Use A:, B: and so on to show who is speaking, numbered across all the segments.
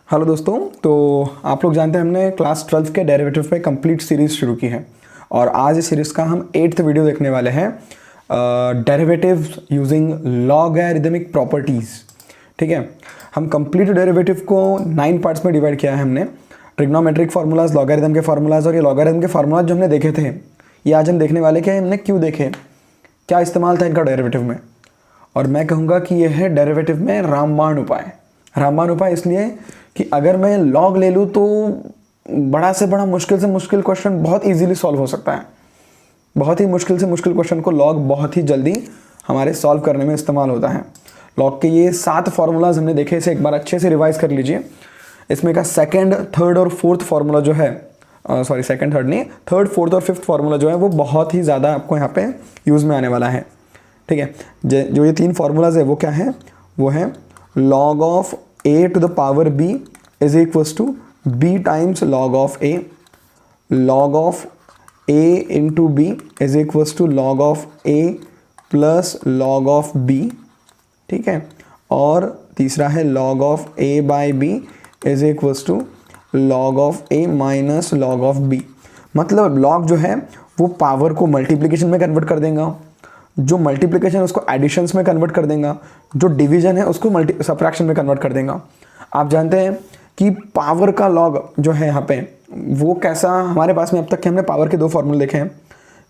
A: Hello दोस्तों। तो आप लोग जानते हैं हमने क्लास 12 के डेरिवेटिव पे कंप्लीट सीरीज़ शुरू की है और आज इस सीरीज़ का हम 8th वीडियो देखने वाले हैं, डेरिवेटिव यूजिंग लॉगरिदमिक प्रॉपर्टीज़। ठीक है, हम कंप्लीट डेरिवेटिव को 9 पार्ट्स में डिवाइड किया है हमने। ट्रिग्नोमेट्रिक फार्मूलाज, लॉगरिदम के फार्मूलाज, और ये लॉगरिदम के फार्मूलाज जो हमने देखे थे ये आज हम देखने वाले कि हमने क्यों देखे, क्या इस्तेमाल था इनका डेरिवेटिव में। और मैं कहूँगा कि यह है डेरिवेटिव में रामबाण उपाय। रामबाण उपाय इसलिए कि अगर मैं लॉग ले लूँ तो बड़ा से बड़ा मुश्किल से मुश्किल क्वेश्चन बहुत इजीली सॉल्व हो सकता है। बहुत ही मुश्किल से मुश्किल क्वेश्चन को लॉग बहुत ही जल्दी हमारे सॉल्व करने में इस्तेमाल होता है। लॉग के ये 7 फार्मूलाज हमने देखे, इसे एक बार अच्छे से रिवाइज कर लीजिए। इसमें का सेकंड, थर्ड और फोर्थ फार्मूला जो है, सॉरी सेकंड थर्ड नहीं, थर्ड फोर्थ और फिफ्थ फार्मूला जो है वो बहुत ही ज़्यादा आपको यहाँ पे यूज़ में आने वाला है। ठीक है, जो ये 3 फार्मूलाज है वो क्या है, वो है log of a to the power b is equals to b times log of a, log of a into b is equals to log of a plus log of b। ठीक है, और तीसरा है log of a by b is equals to log of a minus log of b। मतलब log जो है वो power को मल्टीप्लिकेशन में कन्वर्ट कर देगा, जो मल्टीप्लिकेशन है उसको एडिशंस में कन्वर्ट कर देगा, जो डिवीजन है उसको सब्ट्रैक्शन में कन्वर्ट कर देगा। आप जानते हैं कि पावर का लॉग जो है यहाँ पे वो कैसा, हमारे पास में अब तक के हमने पावर के 2 फार्मूले देखे हैं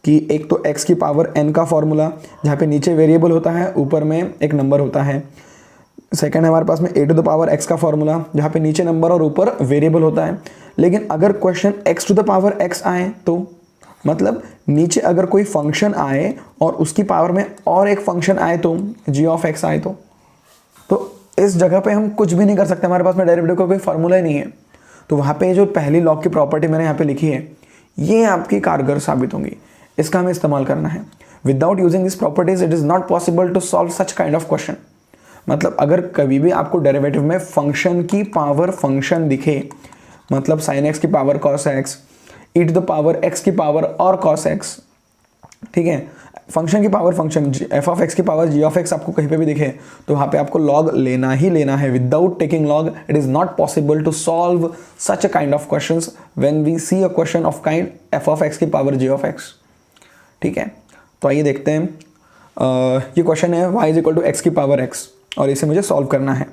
A: कि एक तो x की पावर n का फार्मूला जहाँ पे नीचे वेरिएबल होता है, ऊपर में एक नंबर होता है। सेकेंड है हमारे पास में a to the power x का फार्मूला जहाँ पे नीचे नंबर और ऊपर वेरिएबल होता है। लेकिन अगर question x to the power x आए तो मतलब नीचे अगर कोई फंक्शन आए और उसकी पावर में और एक फंक्शन आए तो g ऑफ x आए तो इस जगह पे हम कुछ भी नहीं कर सकते, हमारे पास में डेरिवेटिव का कोई फार्मूला ही नहीं है। तो वहाँ पे जो पहली लॉग की प्रॉपर्टी मैंने यहाँ पे लिखी है ये आपकी कारगर साबित होंगी, इसका हमें इस्तेमाल करना है। Without using this properties it is not possible to solve such kind of question. मतलब अगर कभी भी आपको डेरिवेटिव में फंक्शन की पावर फंक्शन दिखे, मतलब साइन एक्स की power cos x, e to the power x की पावर और कॉस एक्स, ठीक है, फंक्शन की power function f of x की पावर जी ऑफ एक्स आपको कहीं पे भी दिखे तो वहाँ पे आपको लॉग लेना ही लेना है। Without taking log it is not possible to solve such a kind of questions when we see a question of kind f of x की पावर जी ऑफ एक्स। ठीक है, तो आइए देखते हैं। ये क्वेश्चन है y is equal to x की पावर x और इसे मुझे सॉल्व करना है।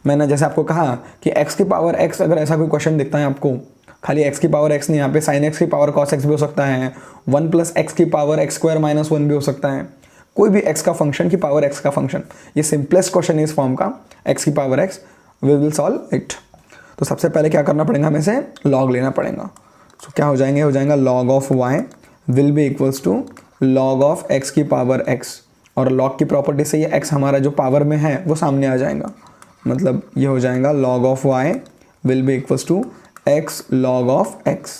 A: मैंने जैसे आपको कहा कि x की पावर x, अगर ऐसा कोई क्वेश्चन दिखता है आपको, खाली x की पावर x नहीं, यहाँ पे sin x की पावर cos x भी हो सकता है, 1 प्लस एक्स की पावर x स्क्वायर माइनस 1 भी हो सकता है, कोई भी x का फंक्शन की पावर x का फंक्शन। ये सिंपलेस्ट क्वेश्चन है इस फॉर्म का, x की power x, we will solve it. तो सबसे पहले क्या करना पड़ेगा, हमें से लॉग लेना पड़ेगा। तो क्या हो जाएगा log of y will be equals to log of x की पावर x, और लॉग की प्रॉपर्टी से ये x हमारा जो पावर में है वो सामने आ जाएगा। मतलब ये हो जाएगा log of y will be equals to x log of x।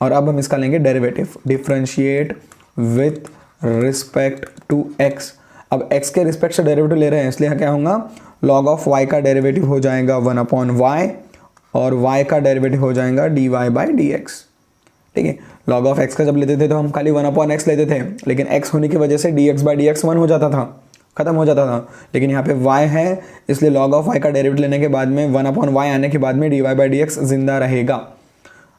A: और अब हम इसका लेंगे derivative, differentiate with respect to x। अब x के रिस्पेक्ट से डेरिवेटिव ले रहे हैं इसलिए क्या होगा, log ऑफ y का डेरिवेटिव हो जाएगा 1/y और y का डेरिवेटिव हो जाएगा dy/dx। ठीक है, log ऑफ x का जब लेते थे तो हम खाली 1/x लेते थे, लेकिन x होने की वजह से dx/dx 1 हो जाता था, खत्म हो जाता था। लेकिन यहाँ पे y है इसलिए log ऑफ y का डेरिवेटिव लेने के बाद में 1/y आने के बाद में dy/dx जिंदा रहेगा।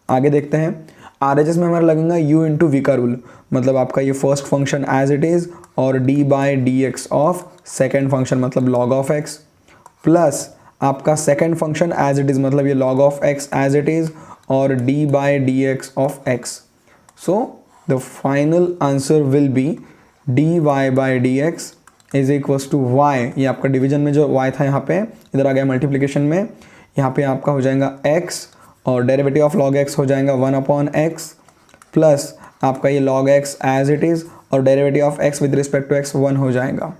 A: आगे देखते हैं, RHS में हमारा लगेगा u इंटू वी का रूल, मतलब आपका ये first function as it is और d/dx ऑफ सेकेंड फंक्शन मतलब log ऑफ x, प्लस आपका second function as it is मतलब ये log of x as it is और d/dx of x। So the final answer will be dy/dx is equals to y। ये आपका division में जो y था यहाँ पे इधर आ गया मल्टीप्लिकेशन में, यहाँ पे आपका हो जाएगा x और डेरिवेटिव ऑफ log x हो जाएगा 1/x प्लस आपका ये log x as it is और derivative of x with respect to x 1 हो जाएगा।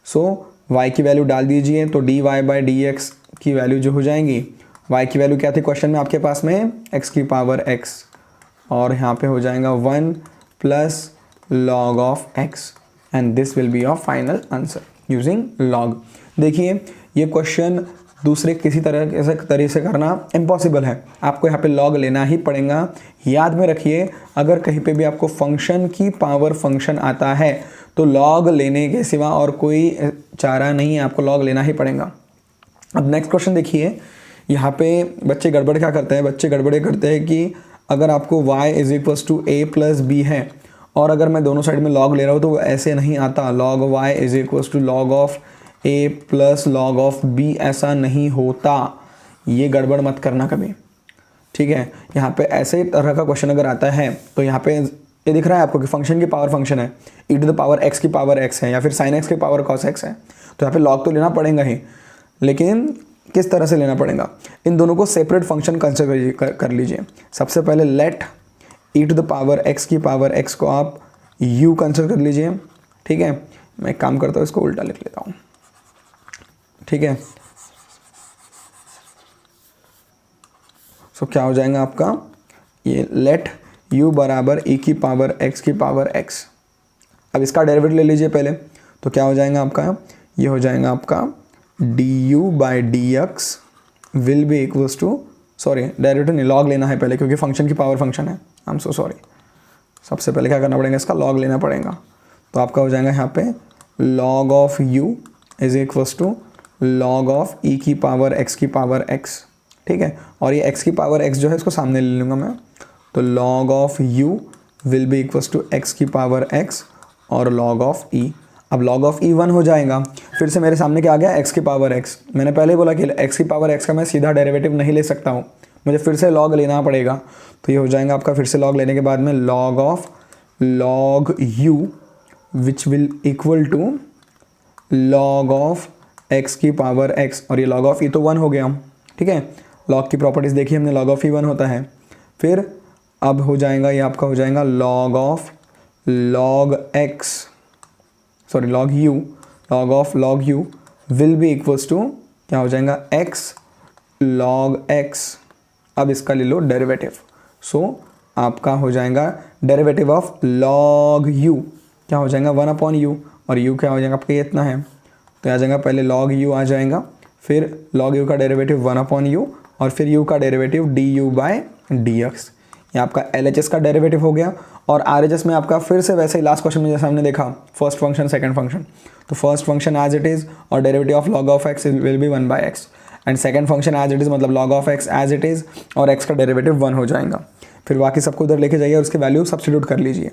A: सो y की वैल्यू डाल दीजिए तो dy/dx की वैल्यू जो हो जाएंगी, y की वैल्यू क्या थी क्वेश्चन में आपके पास में, x की पावर x, और यहाँ पे हो जाएगा 1 plus log of x and this will be your final answer using log। देखिए ये क्वेश्चन दूसरे किसी तरह से करना इम्पॉसिबल है, आपको यहाँ पे log लेना ही पड़ेगा। याद में रखिए अगर कहीं पे भी आपको फंक्शन की पावर फंक्शन आता है तो log लेने के सिवा और कोई चारा नहीं है, आपको log लेना ही पड़ेगा। अब नेक्स्ट क्वेश्चन देखिए यहाँ पे बच्चे गड़बड़ क्या करते हैं, बच्चे गड़बड़े करते हैं कि अगर आपको y is equals to a plus b है और अगर मैं दोनों साइड में log ले रहा हूँ तो वो ऐसे नहीं आता, log y is equals to log of a plus log of b, ऐसा नहीं होता। ये गड़बड़ मत करना कभी, ठीक है। यहाँ पे ऐसे तरह का क्वेश्चन अगर आता है तो यहाँ पे ये दिख रहा है आपको कि फंक्शन की पावर फंक्शन है, e to the power x की पावर x है या फिर sin x की पावर cos x है, तो यहाँ पे log तो लेना पड़ेगा ही, लेकिन किस तरह से लेना पड़ेगा, इन दोनों को सेपरेट फंक्शन कंसिडर कर लीजिए। सबसे पहले let e to the power x की पावर x को आप u कंसिडर कर लीजिए, ठीक है। मैं एक काम करता हूँ, इसको उल्टा लिख लेता हूँ, ठीक है। सो क्या हो जाएगा आपका, ये लेट u बराबर e की पावर x की पावर x। अब इसका डेरिवेटिव ले लीजिए पहले, तो क्या हो जाएगा आपका, ये हो जाएगा आपका du by d x will be equals to, sorry derivative नहीं, लॉग लेना है पहले क्योंकि फंक्शन की पावर फंक्शन है, आई एम सो सॉरी। सबसे पहले क्या करना पड़ेगा, इसका लॉग लेना पड़ेगा। तो आपका हो जाएगा यहाँ पे log of u is equals to log of e की पावर x की पावर x, ठीक है। और ये x की पावर x जो है इसको सामने ले लूँगा मैं, तो log of u will be equals to x की पावर x और log ऑफ e। अब log ऑफ e 1 हो जाएगा, फिर से मेरे सामने क्या आ गया, x की पावर x। मैंने पहले ही बोला कि x की पावर x का मैं सीधा डेरिवेटिव नहीं ले सकता हूँ, मुझे फिर से log लेना पड़ेगा। तो ये हो जाएगा आपका, फिर से log लेने के बाद में log of log u which will equal to log of x की पावर x, और ये log ऑफ e तो 1 हो गया, ठीक है। log की प्रॉपर्टीज़ देखी हमने, log ऑफ e 1 होता है। फिर अब हो जाएगा ये आपका हो जाएगा log of log x, sorry log u, log of log u will be equals to क्या हो जाएगा, x log x। अब इसका ले लो डेरिवेटिव, सो आपका हो जाएगा डेरिवेटिव ऑफ log u क्या हो जाएगा, 1 अपॉन u, और u क्या हो जाएगा आपका, ये इतना है, तो आ जाएगा पहले log u आ जाएगा, फिर log u का डेरिवेटिव 1 अपॉन u, और फिर u का डेरिवेटिव du बाय dx। ये आपका LHS का डेरिवेटिव हो गया। और RHS में आपका फिर से वैसे ही लास्ट क्वेश्चन में जैसे हमने देखा, फर्स्ट फंक्शन सेकंड फंक्शन, तो first function as it is और derivative of log of x will be 1 by x, and second function as it is मतलब log of x as it is और x का derivative 1 हो जाएगा। फिर बाकी सबको उधर लेके जाइए और उसके वैल्यू सब्स्टिट्यूट कर लीजिए।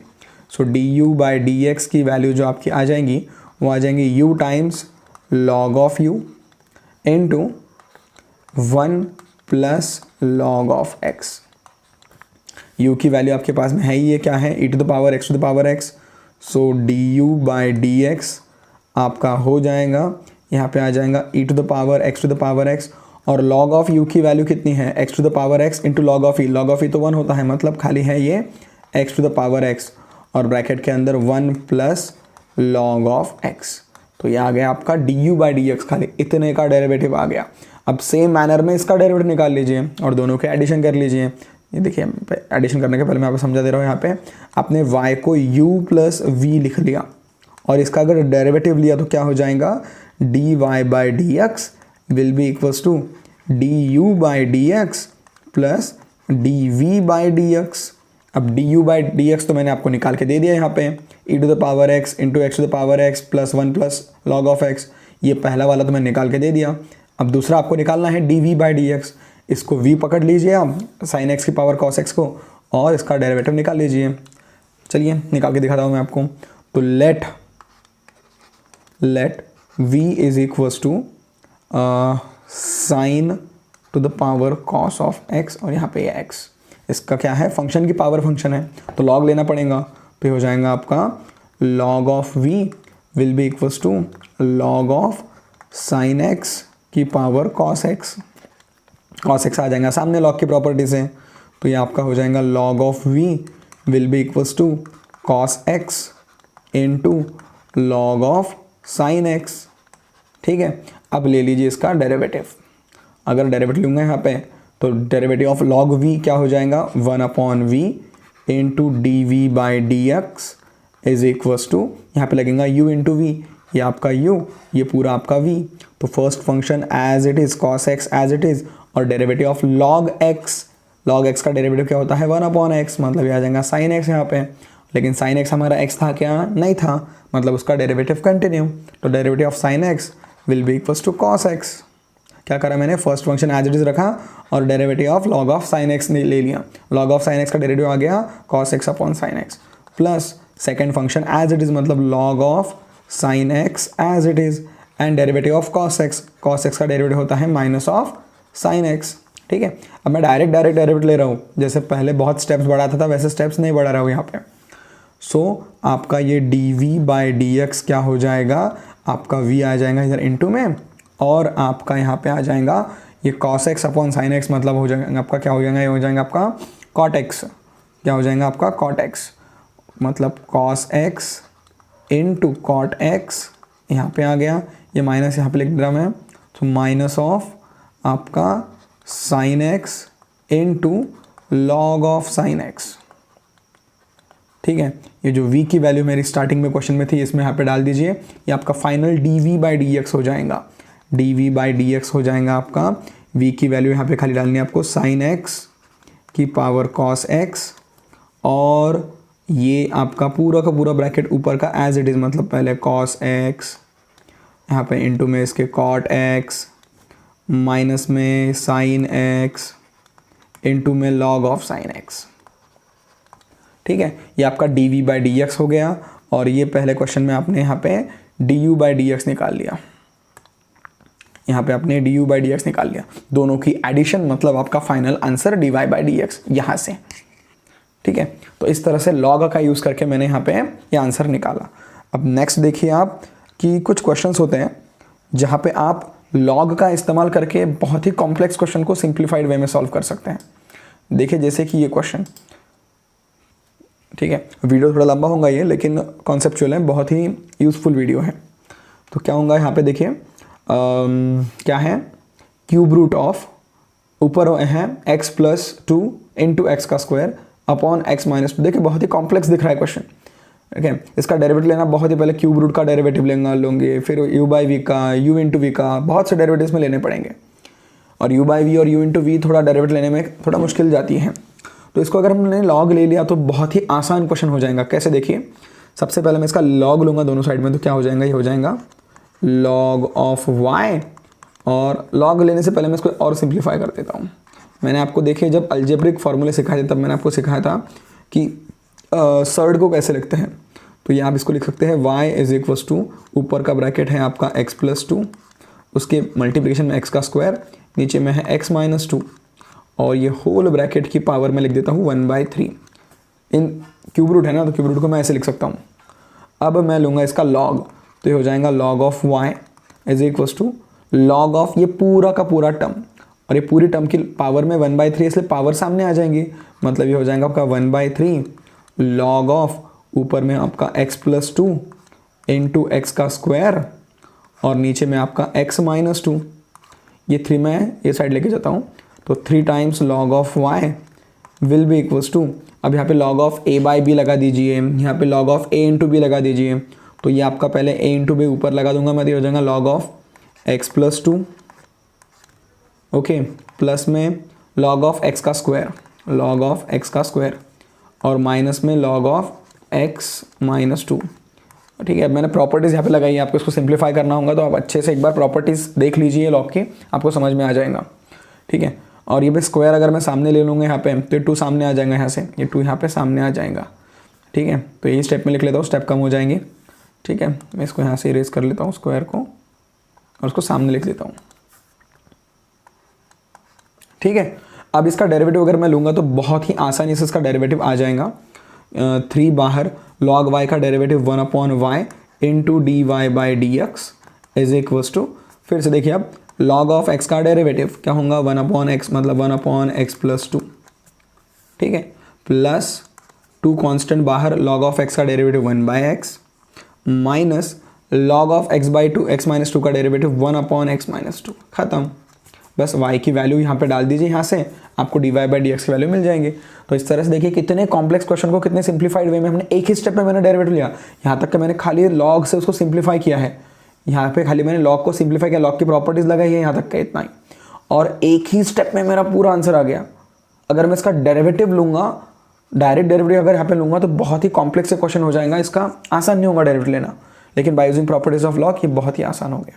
A: सो du बाई डी एक्स की वैल्यू जो आपकी आ जाएंगी वो आ जाएंगी u times log of u into 1 plus log of x। u की वैल्यू आपके पास में है ही, ये क्या है, e to the power x to the power x। सो du बाई डी एक्स आपका हो जाएगा, यहाँ पे आ जाएगा e to the power x to the power x, और log ऑफ u की वैल्यू कितनी है, x to the power x into log of e। log of e तो 1 होता है, मतलब खाली है ये x to the power x, और ब्रैकेट के अंदर 1 प्लस log ऑफ x। तो ये आ गया आपका du बाई डी एक्स, खाली इतने का डेरिवेटिव आ गया। अब सेम मैनर में इसका डेरिवेटिव निकाल लीजिए और दोनों के एडिशन कर लीजिए। ये देखिए, एडिशन करने के पहले मैं आपको समझा दे रहा हूँ, यहाँ पे आपने y को u प्लस वी लिख लिया और इसका अगर डेरिवेटिव लिया तो क्या हो जाएगा, dy by d x will be equals to du by d x plus dv by d x. अब du बाई डी एक्स तो मैंने आपको निकाल के दे दिया यहाँ पे, e to the power x into x to the power x plus 1 plus log of x। ये पहला वाला तो मैंने निकाल के दे दिया। अब दूसरा आपको निकालना है dv बाई डी एक्स। इसको v पकड़ लीजिए आप, sin x की पावर cos x को, और इसका डेरिवेटिव निकाल लीजिए। चलिए निकाल के दिखाता हूँ मैं आपको। तो let v is equals to sine to the power cos of x, और यहाँ पे x इसका क्या है, फंक्शन की पावर फंक्शन है तो log लेना पड़ेगा। तो हो जाएगा आपका log of v will be equals to log of sine x की power cos x। cos x आ जाएगा सामने log की प्रॉपर्टी से, तो ये आपका हो जाएगा log of v will be equals to cos x into log of sine x, ठीक है। अब ले लीजिए इसका डेरिवेटिव। अगर डेरिवेटिव लूँगा यहाँ पे तो डेरिवेटिव ऑफ log v क्या हो जाएगा, 1 upon v into d v by d x is equals to, यहाँ पे लगेगा u इंटू वी, ये आपका u, ये पूरा आपका v। तो first function as it is cos x as it is, और डेरिवेटिव ऑफ log x का डेरिवेटिव क्या होता है, 1 अपॉन x, मतलब ये आ जाएगा sin x यहाँ पे। लेकिन sin x हमारा x था क्या, नहीं था, मतलब उसका डेरिवेटिव कंटिन्यू। तो derivative of sin x will be equals to cos x। क्या करा मैंने, first function as it is रखा और derivative of log of sine x ले लिया। लॉग ऑफ साइन एक्स का डेरिवेटिव आ गया cos x upon sine x, plus second function as it is मतलब log of sine x as it is and derivative of cos x का derivative होता है minus of sine x. ठीक है, अब मैं डायरेक्ट डेरिवेटिव ले रहा हूँ, जैसे पहले बहुत स्टेप्स बढ़ाता था वैसे स्टेप्स नहीं बढ़ा रहा हूँ यहाँ पे। सो आपका ये dv/dx क्या हो जाएगा, आपका v आ जाएगा इधर इनटू में, और आपका यहाँ पे आ जाएगा ये cos x upon sine x, मतलब हो जाएगा आपका क्या हो जाएगा, ये हो जाएगा आपका cot x। क्या हो जाएगा आपका cot x, मतलब cos x into cot x यहाँ पे आ गया, ये माइनस यहाँ पे लिख रहा मैं, तो माइनस ऑफ आपका sine x into log of sine x. ठीक है, ये जो v की वैल्यू मेरी स्टार्टिंग में क्वेश्चन में थी इसमें यहाँ पे डाल दीजिए, ये आपका फाइनल dv/dx हो जाएगा, dv/dx हो जाएगा आपका, v की वैल्यू यहाँ पे खाली डालनी है आपको साइन x की पावर cos x, और ये आपका पूरा का पूरा ब्रैकेट ऊपर का एज इट इज़, मतलब पहले cos x यहाँ पे इंटू में इसके cot x माइनस में साइन x इंटू में लॉग ऑफ साइन x। ठीक है, ये आपका dv/dx हो गया, और ये पहले क्वेश्चन में आपने यहाँ पे du/dx निकाल लिया, यहाँ पे आपने du/dx निकाल लिया, दोनों की एडिशन मतलब आपका फाइनल आंसर dy/dx यहाँ से। ठीक है, तो इस तरह से लॉग का यूज़ करके मैंने यहाँ पे ये आंसर निकाला। अब नेक्स्ट देखिए आप कि कुछ क्वेश्चंस होते हैं जहाँ पे आप लॉग का इस्तेमाल करके बहुत ही कॉम्प्लेक्स क्वेश्चन को सिंप्लीफाइड वे में सॉल्व कर सकते हैं। देखिए जैसे कि ये क्वेश्चन, ठीक है, वीडियो थोड़ा लंबा होगा ये, लेकिन कॉन्सेप्चुअल है, बहुत ही यूज़फुल वीडियो है। तो क्या होगा यहाँ पे देखिए, क्या है, क्यूब रूट ऑफ, ऊपर है x प्लस 2 इंटू एक्स का स्क्वायर अपॉन x माइनस 2। देखिए बहुत ही कॉम्प्लेक्स दिख रहा है क्वेश्चन। ठीक है, इसका डेरिवेटिव लेना बहुत ही, पहले क्यूब रूट का डेरिवेटिव लेंगे, फिर u/v का, u इंटू वी का, बहुत से डेरिवेटिव्स में लेने पड़ेंगे, और u/v और u इंटू वी थोड़ा डेरिवेटिव लेने में थोड़ा मुश्किल जाती है। तो इसको अगर हमने लॉग ले लिया तो बहुत ही आसान क्वेश्चन हो जाएगा। कैसे, देखिए सबसे पहले मैं इसका लॉग लूँगा दोनों साइड में, तो क्या हो जाएगा, ये हो जाएगा लॉग ऑफ y, और लॉग लेने से पहले मैं इसको और सिंप्लीफाई कर देता हूँ। मैंने आपको देखिए जब अलजेब्रिक फार्मूले सिखाए थे तब मैंने आपको सिखाया था कि सर्ड को कैसे लिखते हैं। तो ये आप इसको लिख सकते हैं y इज इक्वल्स टू, ऊपर का ब्रैकेट है आपका x प्लस 2, उसके मल्टीप्लिकेशन में x का स्क्वायर, नीचे में है x माइनस 2, और ये होल ब्रैकेट की पावर में लिख देता हूँ 1/3। इन क्यूब रूट है ना, तो क्यूब रूट को मैं ऐसे लिख सकता हूँ। अब मैं लूँगा इसका लॉग, तो ये हो जाएगा log of y is equals to log of ये पूरा का पूरा टर्म, और ये पूरी टर्म की पावर में 1/3, इसलिए पावर सामने आ जाएंगी, मतलब ये हो जाएगा आपका 1/3 लॉग ऑफ, ऊपर में आपका x प्लस 2 इंटू एक्स का स्क्वायर, और नीचे में आपका x माइनस 2। ये 3 मैं ये साइड लेके जाता हूँ, तो 3 times log of y will be equals to, अब यहाँ पे लॉग ऑफ a/b लगा दीजिए, यहाँ पे log of a into b लगा दीजिए। तो ये आपका पहले a इंटू बी ऊपर लगा दूंगा मैं, तो ये हो जाएगा log of x plus 2, okay, plus में लॉग ऑफ x का स्क्वायर, लॉग ऑफ x का स्क्वायर, और माइनस में लॉग ऑफ x माइनस 2। ठीक है, अब मैंने प्रॉपर्टीज़ यहाँ पे लगाई है, आपको इसको सिंप्लीफाई करना होगा, तो आप अच्छे से एक बार प्रॉपर्टीज़ देख लीजिए लॉग की, आपको समझ में आ जाएगा। ठीक है, और ये भी स्क्वायर अगर मैं सामने ले लूँगा यहाँ पे, तो ये 2 सामने आ जाएगा, यहाँ से ये 2 यहाँ पे सामने आ जाएगा। ठीक है, तो यही स्टेप में लिख लेता हूँ, स्टेप कम हो जाएंगे। ठीक है, मैं इसको यहाँ से इरेज कर लेता हूँ स्क्वायर को, और उसको सामने लिख लेता हूँ। ठीक है, अब इसका डेरिवेटिव अगर मैं लूँगा तो बहुत ही आसानी से इसका डेरिवेटिव आ जाएगा। 3 बाहर, लॉग y का derivative 1/y into dy/dx is equals to, फिर से देखिए अब लॉग ऑफ x का डेरिवेटिव क्या होगा, 1/x, मतलब 1/x प्लस 2। ठीक है, प्लस 2 कांस्टेंट बाहर, लॉग ऑफ x का derivative 1/x minus log of x/2, x minus 2 का डेरिवेटिव 1/x माइनस 2, खत्म। बस y की वैल्यू यहाँ पे डाल दीजिए, यहाँ से आपको dy/dx की वैल्यू मिल जाएंगे। तो इस तरह से देखिए कितने कॉम्प्लेक्स क्वेश्चन को कितने सिंप्लीफाइड वे में हमने एक ही स्टेप में मैंने डेरिवेटिव लिया। यहाँ तक कि मैंने खाली लॉग से उसको सिंप्लीफाई किया है, यहाँ पे खाली मैंने लॉग को सिंप्लीफाई किया, लॉग की प्रॉपर्टीज लगाई है, यहाँ तक का इतना ही, और एक ही स्टेप में मेरा पूरा आंसर आ गया। अगर मैं इसका डेरिवेटिव लूँगा, डायरेक्ट डेरिवेटिव अगर यहाँ पे लूँगा तो बहुत ही कॉम्प्लेक्स क्वेश्चन हो जाएगा, इसका आसान नहीं होगा डेरिवेटिव लेना, लेकिन by using properties of log ये बहुत ही आसान हो गया।